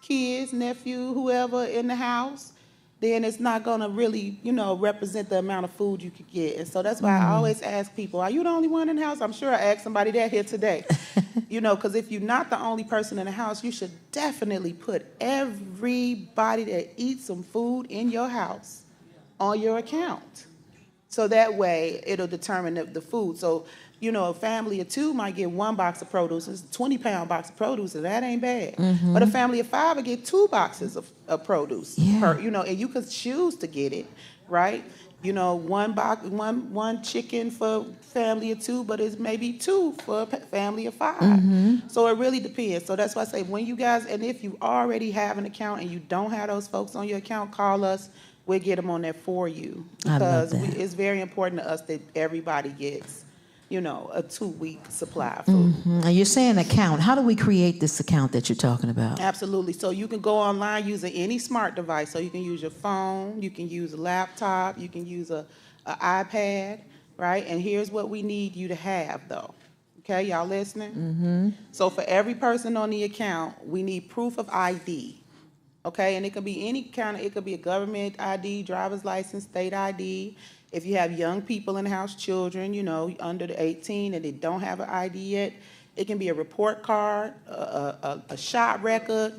kids, nephew, whoever in the house, then it's not going to really, represent the amount of food you could get. And so that's why I always ask people, are you the only one in the house? I'm sure I asked somebody that here today. Because if you're not the only person in the house, you should definitely put everybody that eats some food in your house on your account. So that way it'll determine the food. So, a family of 2 might get 1 box of produce. It's a 20-pound box of produce, and that ain't bad. But a family of 5 will get 2 boxes of produce. Yeah. And you could choose to get it, right? 1 chicken for family of 2, but it's maybe 2 for a family of 5. So it really depends. So that's why I say when you guys, and if you already have an account and you don't have those folks on your account, call us. We'll get them on there for you. Because it's very important to us that everybody gets a 2-week supply of food. And you're saying account. How do we create this account that you're talking about? Absolutely. So you can go online using any smart device. So you can use your phone, you can use a laptop, you can use an iPad, right? And here's what we need you to have, though. Okay, y'all listening? So for every person on the account, we need proof of ID. Okay, and it could be any kind of, it could be a government ID, driver's license, state ID. If you have young people in the house, children, under the 18 and they don't have an ID yet, it can be a report card, a shot record,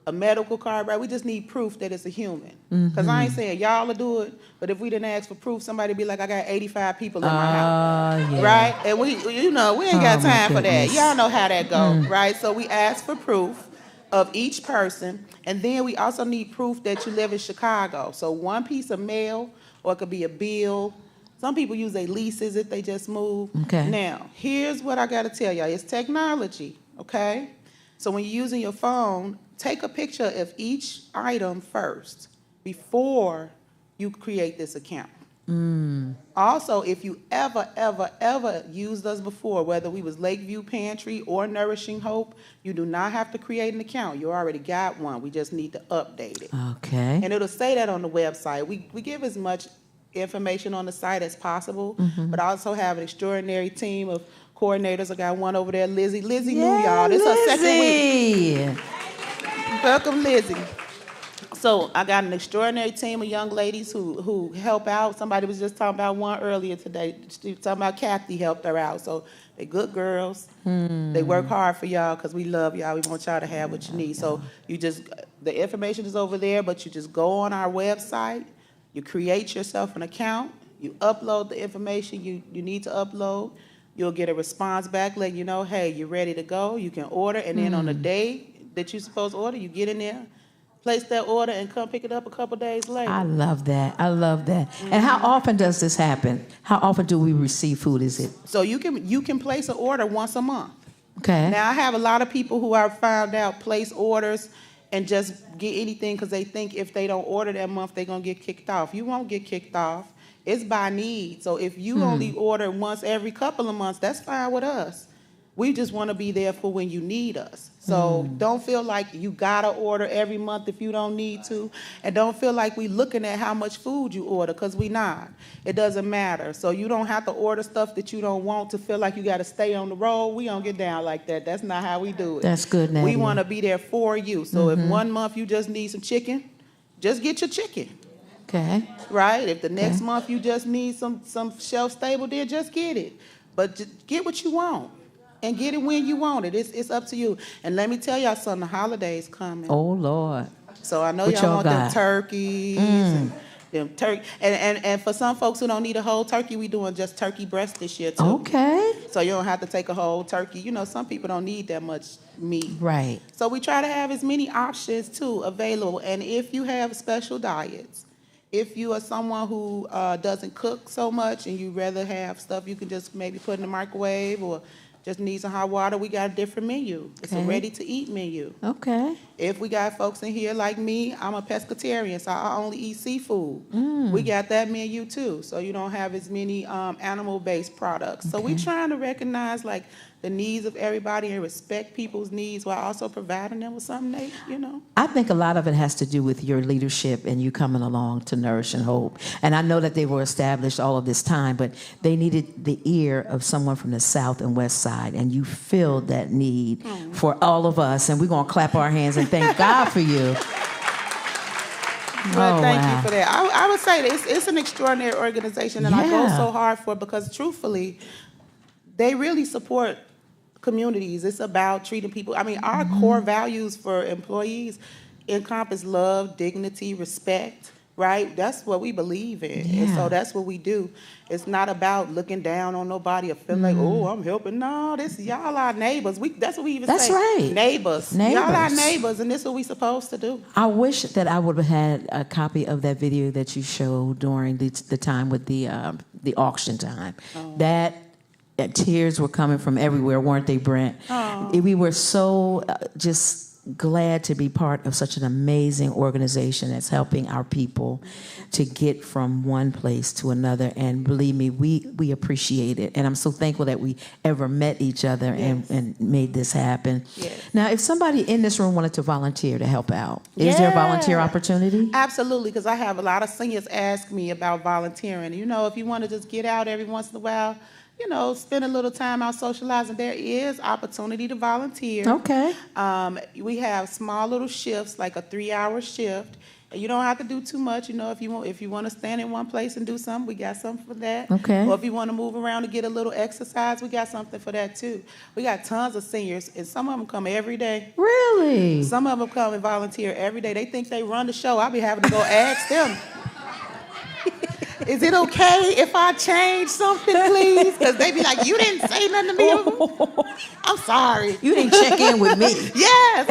a medical card, right? We just need proof that it's a human. Because I ain't saying y'all will do it, but if we didn't ask for proof, somebody be like, I got 85 people in my house, right? And we ain't got time for that. Y'all know how that goes, right? So we ask for proof. of each person, and then we also need proof that you live in Chicago. So one piece of mail, or it could be a bill. Some people use their leases if they just move. Okay. Now, here's what I got to tell y'all. It's technology, okay? So when you're using your phone, take a picture of each item first before you create this account. Also, if you ever used us before, whether we was Lakeview Pantry or Nourishing Hope, you do not have to create an account. You already got one. We just need to update it. Okay. And it'll say that on the website. We give as much information on the site as possible, but I also have an extraordinary team of coordinators. I got one over there, Lizzie. Lizzie knew y'all. This is her second week. Welcome, Lizzie. So I got an extraordinary team of young ladies who help out. Somebody was just talking about one earlier today. She was talking about Kathy helped her out. So they're good girls. They work hard for y'all because we love y'all. We want y'all to have what you need. So you just, the information is over there, but you just go on our website. You create yourself an account. You upload the information you need to upload. You'll get a response back letting you know, hey, you're ready to go. You can order. And then on the day that you're supposed to order, you get in there, place that order, and come pick it up a couple days later. I love that. I love that. And how often does this happen? How often do we receive food? Is it? So you can place an order once a month. Okay. Now, I have a lot of people who I've found out place orders and just get anything because they think if they don't order that month, they're going to get kicked off. You won't get kicked off. It's by need. So if you only order once every couple of months, that's fine with us. We just want to be there for when you need us. So don't feel like you got to order every month if you don't need to. And don't feel like we looking at how much food you order, because we not. It doesn't matter. So you don't have to order stuff that you don't want to feel like you got to stay on the road. We don't get down like that. That's not how we do it. That's good, Nadia. We want to be there for you. So if one month you just need some chicken, just get your chicken. Okay. Right? If the next month you just need some shelf stable, then just get it. But just get what you want. And get it when you want it. It's up to you. And let me tell y'all something, the holidays coming. Oh, Lord. So I know What y'all want got? them turkeys and them turkey. And for some folks who don't need a whole turkey, we doing just turkey breast this year too. Okay. So you don't have to take a whole turkey. You know, some people don't need that much meat. Right. So we try to have as many options too available. And if you have special diets, if you are someone who doesn't cook so much and you rather have stuff you can just maybe put in the microwave or just need some hot water, we got a different menu. It's a ready-to-eat menu. Okay. If we got folks in here like me, I'm a pescatarian, so I only eat seafood. We got that menu too, so you don't have as many animal-based products. So we're trying to recognize like the needs of everybody and respect people's needs while also providing them with something they, you know. I think a lot of it has to do with your leadership and you coming along to Nourish and Hope. And I know that they were established all of this time, but they needed the ear of someone from the South and West Side, and you filled that need for all of us. And we're going to clap our hands and thank God for you. Well, thank you for that. I would say that it's an extraordinary organization, and I go Yeah. so hard for it because, truthfully, they really support communities. It's about treating people. I mean, our core values for employees encompass love, dignity, respect, right? That's what we believe in. And Yeah. so that's what we do. It's not about looking down on nobody or feeling like, oh, I'm helping. No, y'all are neighbors. That's what we even That's say. right. Neighbors. Y'all are Neighbors. neighbors, and this is what we supposed to do. I wish that I would have had a copy of that video that you showed during the time with the auction time. That tears were coming from everywhere, weren't they, Brent? We were so just glad to be part of such an amazing organization that's helping our people to get from one place to another. And believe me, we appreciate it. And I'm so thankful that we ever met each other and made this happen. Yes. Now, if somebody in this room wanted to volunteer to help out, is there a volunteer opportunity? Absolutely, because I have a lot of seniors ask me about volunteering. You know, if you want to just get out every once in a while, you know, spend a little time out socializing, there is opportunity to volunteer. Okay. We have small little shifts, like a 3-hour shift. You don't have to do too much, you know. If you want to stand in one place and do something, we got something for that. Okay. Or if you want to move around and get a little exercise, we got something for that too. We got tons of seniors, and some of them come every day. Really? Some of them come and volunteer every day. They think they run the show. I be having to go ask them. is it okay if I change something, please? Because they be like, you didn't say nothing to me. I'm sorry. You didn't check in with me. Yes.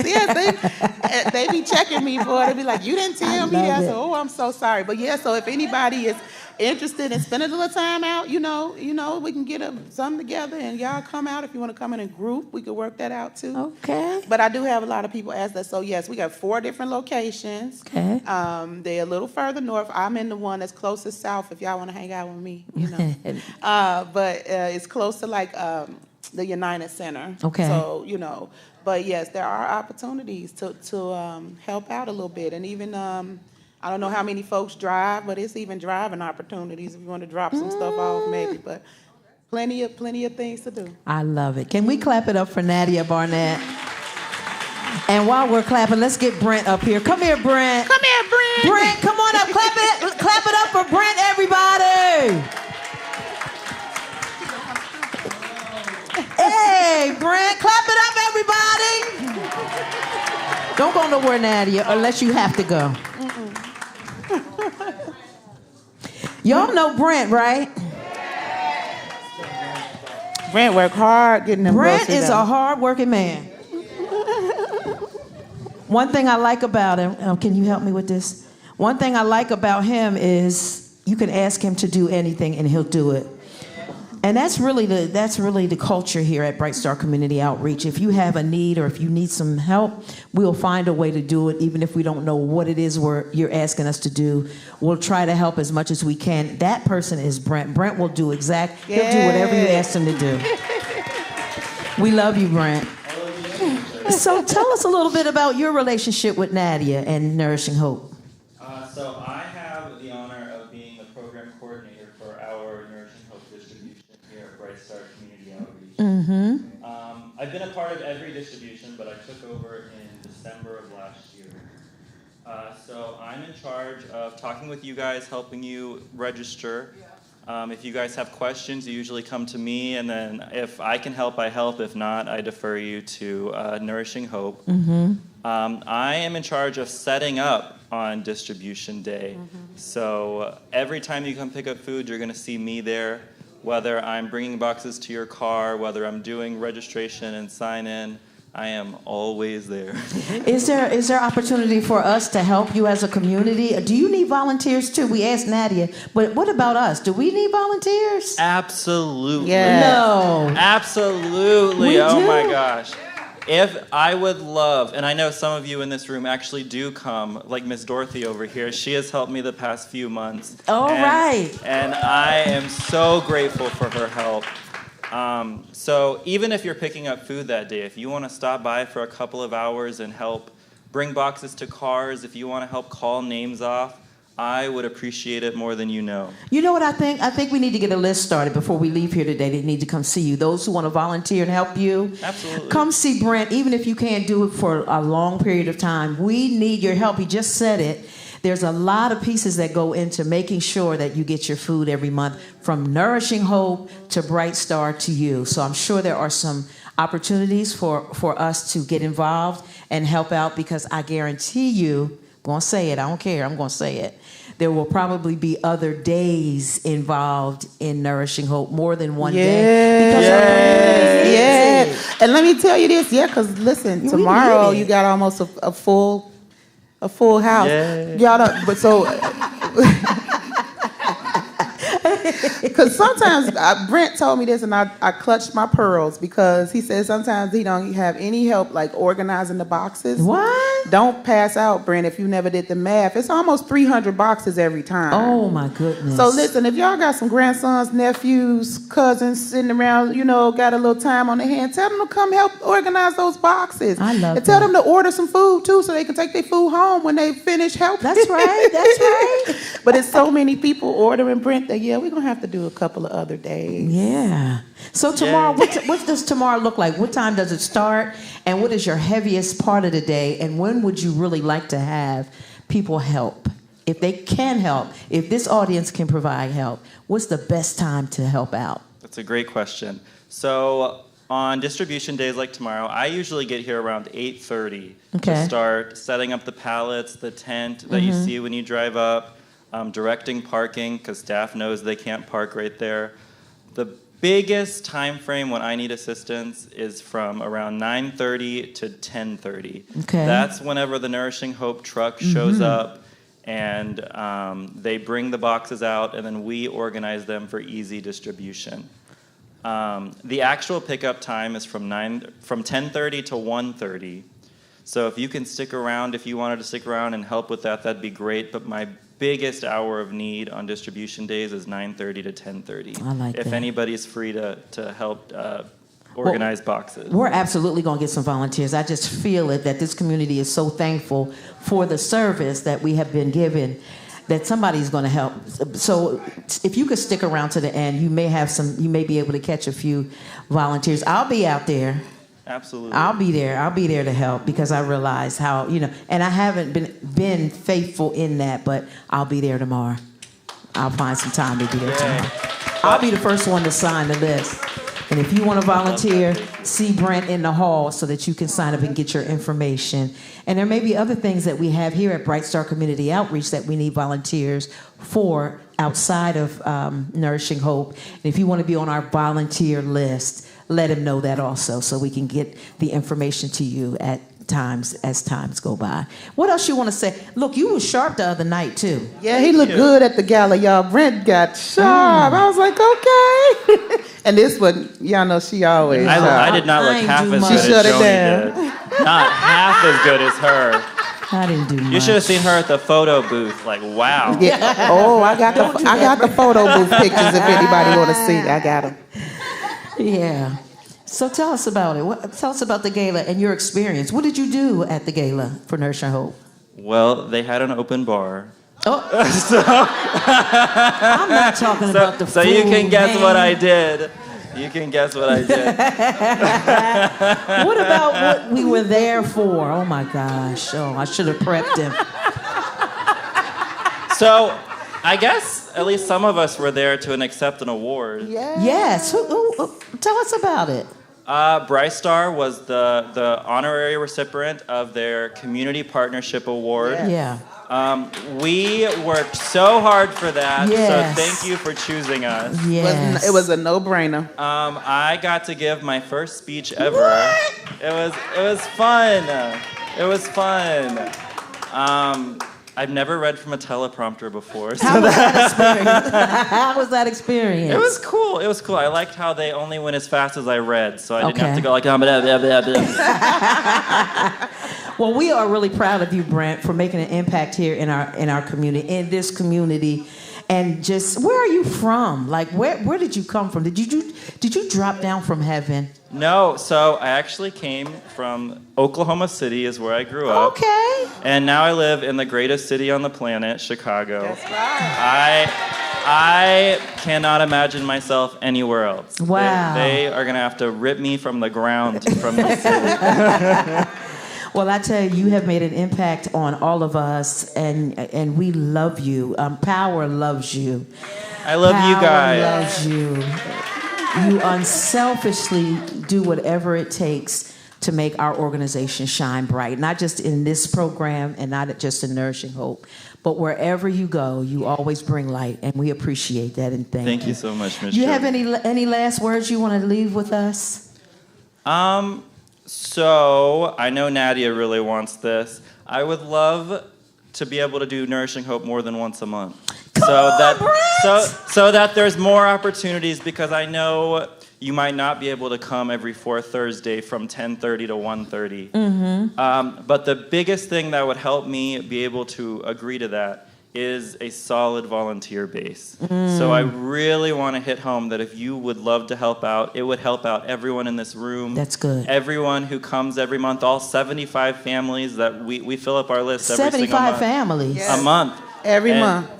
They be checking me for it. They be like, you didn't tell me that. it. So, oh, I'm so sorry. But yeah, so if anybody is interested in spending a little time out, you know, we can get something together and y'all come out. If you want to come in a group, we could work that out too. Okay. But I do have a lot of people ask that. So yes, we got 4 different locations. Okay. They're a little further north. I'm in the one that's closest south if y'all want to hang out with me, you know. But it's close to like the United Center. Okay. So, you know, but yes, there are opportunities to help out a little bit. And even, I don't know how many folks drive, but it's even driving opportunities if you want to drop some stuff off maybe. But plenty of things to do. I love it. Can we clap it up for Nadia Barnett? And while we're clapping, let's get Brent up here. Come here, Brent. Come here, Brent. Brent, come on up. Clap it up for Brent, everybody. Hey, Brent, clap it up, everybody. Don't go nowhere, Nadia, unless you have to go. Y'all know Brent, right? Brent worked hard getting them Brent groceries is done. a hard-working man. One thing I like about him, can you help me with this? One thing I like about him is you can ask him to do anything and he'll do it. And that's really the culture here at Bright Star Community Outreach. If you have a need or if you need some help, we'll find a way to do it, even if we don't know what it is you're asking us to do. We'll try to help as much as we can. That person is Brent. Brent will do he'll do whatever you ask him to do. We love you, Brent. So tell us a little bit about your relationship with Nadia and Nourishing Hope. So I have the honor of being the program coordinator for our Nourishing Hope distribution here at Bright Star Community Outreach. Mm-hmm. I've been a part of every distribution, but I took over in December of last year. So I'm in charge of talking with you guys, helping you register. If you guys have questions, you usually come to me, and then if I can help, I help. If not, I defer you to Nourishing Hope. Mm-hmm. I am in charge of setting up on distribution day. So every time you come pick up food, you're going to see me there, whether I'm bringing boxes to your car, whether I'm doing registration and sign in. I am always there. Is there opportunity for us to help you as a community? Do you need volunteers too? We asked Nadia, but what about us? Do we need volunteers? Absolutely. Yes. No. Absolutely. We Oh do. my gosh. If I would love, and I know some of you in this room actually do come, like Miss Dorothy over here. She has helped me the past few months. All right. And I am so grateful for her help. So even if you're picking up food that day, if you want to stop by for a couple of hours and help bring boxes to cars, if you want to help call names off, I would appreciate it more than you know. You know what I think? I think we need to get a list started before we leave here today. They need to come see you. Those who want to volunteer and help you, Absolutely. come see Brent, even if you can't do it for a long period of time. We need your help. He just said it. There's a lot of pieces that go into making sure that you get your food every month, from Nourishing Hope to Bright Star to you. So I'm sure there are some opportunities for us to get involved and help out, because I guarantee you, I'm going to say it, I don't care, I'm going to say it, there will probably be other days involved in Nourishing Hope, more than one day. Because our community needs it. And let me tell you this, because listen, We tomorrow need it. you got almost a full house. Yeah. Y'all don't, but so, because sometimes Brent told me this, and I clutched my pearls, because he said sometimes he don't have any help like organizing the boxes. What? Don't pass out, Brent, if you never did the math. It's almost 300 boxes every time. Oh my goodness. So listen, if y'all got some grandsons, nephews, cousins sitting around, got a little time on their hand, tell them to come help organize those boxes. I love And tell that. them to order some food too, so they can take their food home when they finish helping. That's right, that's right. But it's so many people ordering, Brent, that we're going to have to do a couple of other days. Yeah. So tomorrow, what does tomorrow look like? What time does it start? And what is your heaviest part of the day? And when would you really like to have people help? If they can help, if this audience can provide help, what's the best time to help out? That's a great question. So on distribution days like tomorrow, I usually get here around 8:30 Okay. to start setting up the pallets, the tent that you see when you drive up. directing parking because staff knows they can't park right there. The biggest time frame when I need assistance is from around 9:30 to 10:30. Okay. That's whenever the Nourishing Hope truck shows up, and they bring the boxes out, and then we organize them for easy distribution. The actual pickup time is from 10:30 to 1:30. So if you can stick around, if you wanted to stick around and help with that, that'd be great. But my biggest hour of need on distribution days is 9:30 to 10:30. I like if that. anybody's free to help organize boxes. We're absolutely going to get some volunteers. I just feel it that this community is so thankful for the service that we have been given that somebody's going to help. So if you could stick around to the end, you may be able to catch a few volunteers. I'll be out there. Absolutely. I'll be there to help because I realize how, and I haven't been faithful in that, but I'll be there tomorrow. I'll find some time to be there tomorrow. I'll be the first one to sign the list. And if you want to volunteer, see Brent in the hall so that you can sign up and get your information. And there may be other things that we have here at Bright Star Community Outreach that we need volunteers for outside of Nourishing Hope. And if you want to be on our volunteer list, let him know that also so we can get the information to you as times go by. What else you want to say? Look, you were sharp the other night too. Yeah, he looked good at the gala, y'all. Brent got sharp. I was like, okay. And this one, y'all know she always sharp. I did not look half as good as Joni did. Not half as good as her. I didn't do much. You should have seen her at the photo booth. Like, wow. Yeah. Oh, I got the photo booth pictures if anybody want to see. I got them. Yeah. So tell us about it. Tell us about the gala and your experience. What did you do at the gala for Nourishing Hope? Well, they had an open bar. Oh. I'm not talking about the food. So you can guess what I did. You can guess what I did. What about what we were there for? Oh my gosh. Oh, I should have prepped him. So I guess at least some of us were there to accept an award. Yes. Tell us about it. Bright Star was the honorary recipient of their Community Partnership Award. Yeah. We worked so hard for that, Yes. so thank you for choosing us. Yes. It was a no-brainer. I got to give my first speech ever. What? It was fun. It was fun. I've never read from a teleprompter before. So How was that experience? How was that experience? It was cool. It was cool. I liked how they only went as fast as I read, so I didn't have Okay. to go like, blah, blah, blah, blah, blah. Well, we are really proud of you, Brent, for making an impact here in our community, in this community. And just, where are you from? Like, where did you come from? Did you drop down from heaven? No, so I actually came from Oklahoma City is where I grew up. Okay. And now I live in the greatest city on the planet, Chicago. That's right. I cannot imagine myself anywhere else. Wow. They are going to have to rip me from the ground from the city. Well, I tell you, you have made an impact on all of us, and we love you. Power loves you. I love you guys. Power loves you. You unselfishly do whatever it takes to make our organization shine bright, not just in this program and not just in Nourishing Hope, but wherever you go, you always bring light, and we appreciate that and thank you. Thank you so much, Ms. Do you Joe. have any last words you want to leave with us? So I know Nadia really wants this. I would love to be able to do Nourishing Hope more than once a month. So that there's more opportunities, because I know you might not be able to come every fourth Thursday from 10:30 to 1:30. But the biggest thing that would help me be able to agree to that is a solid volunteer base. So I really want to hit home that if you would love to help out, it would help out everyone in this room. That's good. Everyone who comes every month, all 75 families that we fill up our list every single 75 month. families. Yes. A month. Every month.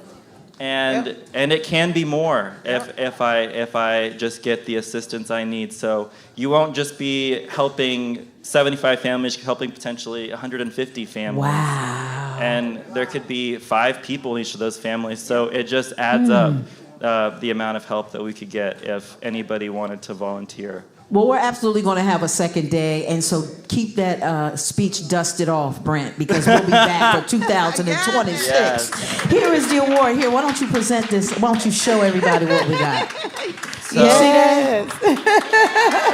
And it can be more if I just get the assistance I need. So you won't just be helping 75 families, you're helping potentially 150 families. Wow. And there could be 5 people in each of those families. So it just adds up the amount of help that we could get if anybody wanted to volunteer. Well, we're absolutely going to have a second day, and so keep that speech dusted off, Brent, because we'll be back for 2026. Yes. Here is the award. Here, why don't you present this? Why don't you show everybody what we got? So, You see that?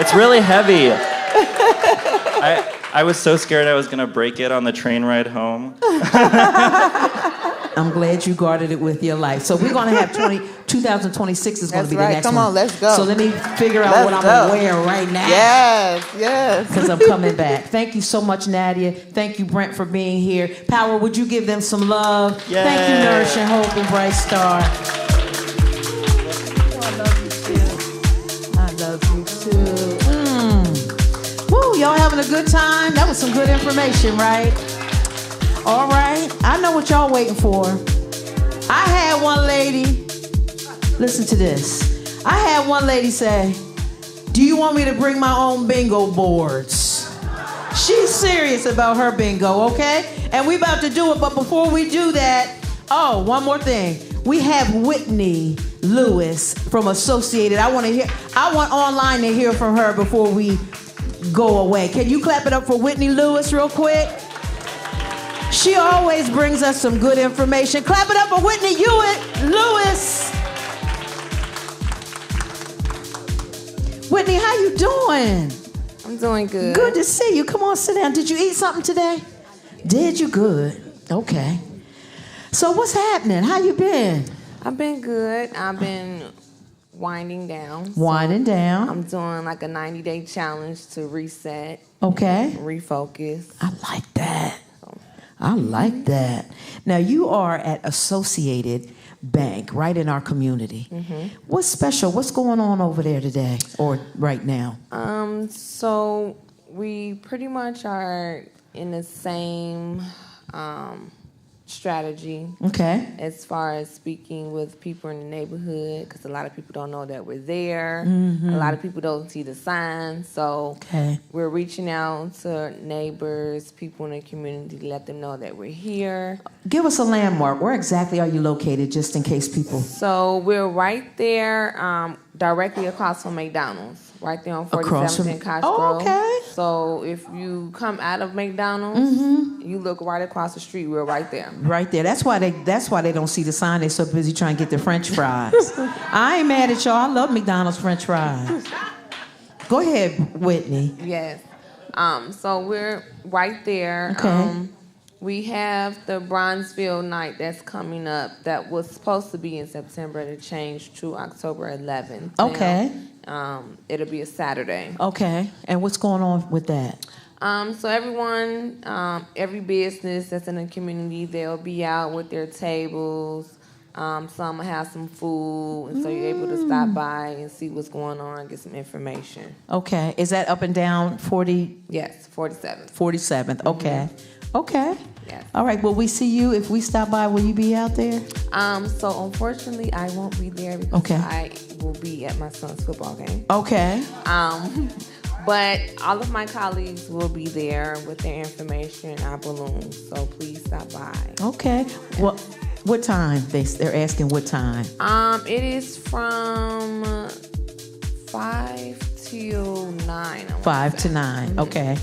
it's really heavy. I was so scared I was going to break it on the train ride home. I'm glad you guarded it with your life. So we're going to have 2026 is going to be the right. next Come one. on, let's go. So let me figure out what I'm going to wear right now. Yes. Because I'm coming back. Thank you so much, Nadia. Thank you, Brent, for being here. Power, would you give them some love? Yay. Thank you, Nourish and Hope and Bright Star. I love you too. Woo, y'all having a good time? That was some good information, right? All right. I know what y'all waiting for. I had one lady, listen to this. I had one lady say, do you want me to bring my own bingo boards? She's serious about her bingo, okay? And we about to do it, but before we do that, oh, one more thing. We have Whitney Lewis from Associated. I want online to hear from her before we go away. Can you clap it up for Whitney Lewis real quick? She always brings us some good information. Clap it up for Whitney Lewis. Whitney, how you doing? I'm doing good. Good to see you. Come on, sit down. Did you eat something today? Did you? Good. Okay. So what's happening? How you been? I've been good. I've been winding down. Winding down. I'm doing like a 90-day challenge to reset. Okay. Refocus. I like that. I like that. Now, you are at Associated Bank, right in our community. Mm-hmm. What's special? What's going on over there today or right now? So we pretty much are in the same strategy. Okay. As far as speaking with people in the neighborhood, because a lot of people don't know that we're there. Mm-hmm. A lot of people don't see the signs. So we're reaching out to neighbors, people in the community to let them know that we're here. Give us a landmark. Where exactly are you located, just in case people... So we're right there, directly across from McDonald's. Right there on 47th and Koch Grove. Okay. So if you come out of McDonald's, you look right across the street. We're right there. Right there. That's why they don't see the sign. They're so busy trying to get their French fries. I ain't mad at y'all. I love McDonald's French fries. Go ahead, Whitney. Yes. So we're right there. Okay. We have the Bronzeville night that's coming up that was supposed to be in September to change to October 11th. Okay. It'll be a Saturday. Okay. And what's going on with that? So everyone, every business that's in the community, they'll be out with their tables. Some will have some food, and so you're able to stop by and see what's going on and get some information. Okay. Is that up and down 40? Yes, 47th. 47th. Okay. Okay. Yes. All right. Will we see you if we stop by? Will you be out there? So unfortunately, I won't be there because I will be at my son's football game. Okay. But all of my colleagues will be there with their information and our balloons. So please stop by. Okay. Well, what time? They're asking what time. It is from 5 till 9. 5 to 9. Okay.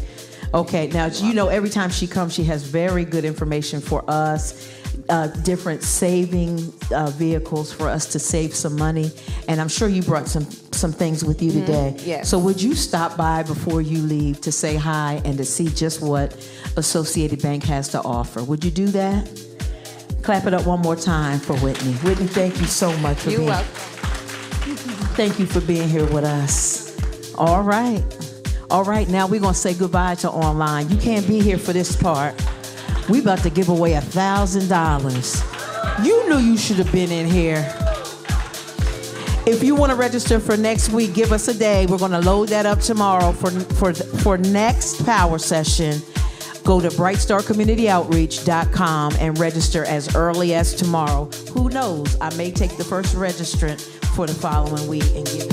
Okay. Now, you know, every time she comes, she has very good information for us. Different saving vehicles for us to save some money. And I'm sure you brought some things with you today. Yes. So would you stop by before you leave to say hi and to see just what Associated Bank has to offer? Would you do that? Clap it up one more time for Whitney. Whitney, thank you so much for being here. You're welcome. Thank you for being here with us. All right. All right, now we're going to say goodbye to online. You can't be here for this part. We about to give away $1,000. You knew you should have been in here. If you want to register for next week, give us a day. We're going to load that up tomorrow for next power session. Go to brightstarcommunityoutreach.com and register as early as tomorrow. Who knows? I may take the first registrant for the following week and give